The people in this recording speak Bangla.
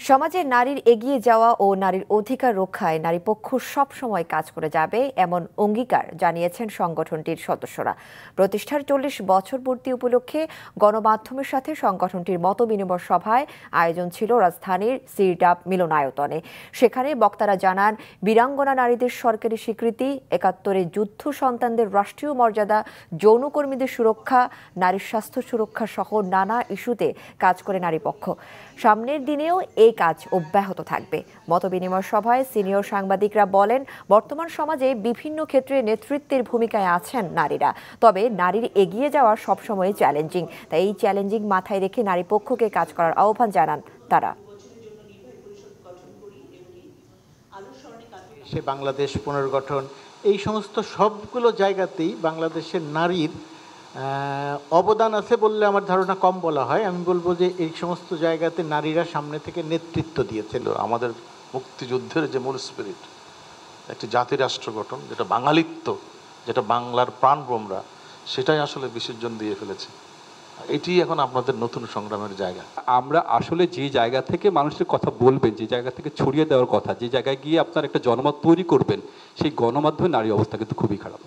সমাজে নারীর এগিয়ে যাওয়া ও নারীর অধিকার রক্ষায় নারীপক্ষ সবসময় কাজ করে যাবে এমন অঙ্গীকার জানিয়েছেন সংগঠনটির সদস্যরা। প্রতিষ্ঠার ৪০ বছর পূর্তি উপলক্ষে গণমাধ্যমের সাথে সংগঠনটির মতবিনিময় সভায় আয়োজন ছিল রাজধানীর সিরডাপ মিলনায়তনে। সেখানে বক্তারা জানান, বীরাঙ্গনা নারীদের সরকারি স্বীকৃতি, ৭১-এ যুদ্ধ সন্তানদের রাষ্ট্রীয় মর্যাদা, যৌনকর্মীদের সুরক্ষা, নারীর স্বাস্থ্য সুরক্ষা সহ নানা ইস্যুতে কাজ করে নারীপক্ষ। সামনের দিনেও এই কাজ অব্যাহত থাকবে। মতবিনিময় সভায় সিনিয়র সাংবাদিকরা বলেন, বর্তমান সমাজে বিভিন্ন ক্ষেত্রে নেতৃত্বের ভূমিকায় আছেন নারীরা, তবে নারীর এগিয়ে যাওয়া সবসময় চ্যালেঞ্জিং। তাই এই চ্যালেঞ্জিং মাথায় রেখে নারীপক্ষকে কাজ করার আহ্বান জানান তারা। সে বাংলাদেশ পুনর্গঠন, এই সমস্ত সবগুলো জায়গাতেই বাংলাদেশের নারীর অবদান আছে বললে আমার ধারণা কম বলা হয়। আমি বলবো যে এই সমস্ত জায়গাতে নারীরা সামনে থেকে নেতৃত্ব দিয়েছিল। আমাদের মুক্তিযুদ্ধের যে মূল স্পিরিট, একটি জাতি রাষ্ট্র গঠন, যেটা বাঙালিত্ব, যেটা বাংলার প্রাণভোমরা, সেটাই আসলে বিসর্জন দিয়ে ফেলেছে। এটি এখন আপনাদের নতুন সংগ্রামের জায়গা। আমরা আসলে যে জায়গা থেকে মানুষের কথা বলবেন, যে জায়গা থেকে ছড়িয়ে দেওয়ার কথা, যে জায়গায় গিয়ে আপনার একটা জনমত তৈরি করবেন, সেই গণমাধ্যমে নারী অবস্থা কিন্তু খুবই খারাপ।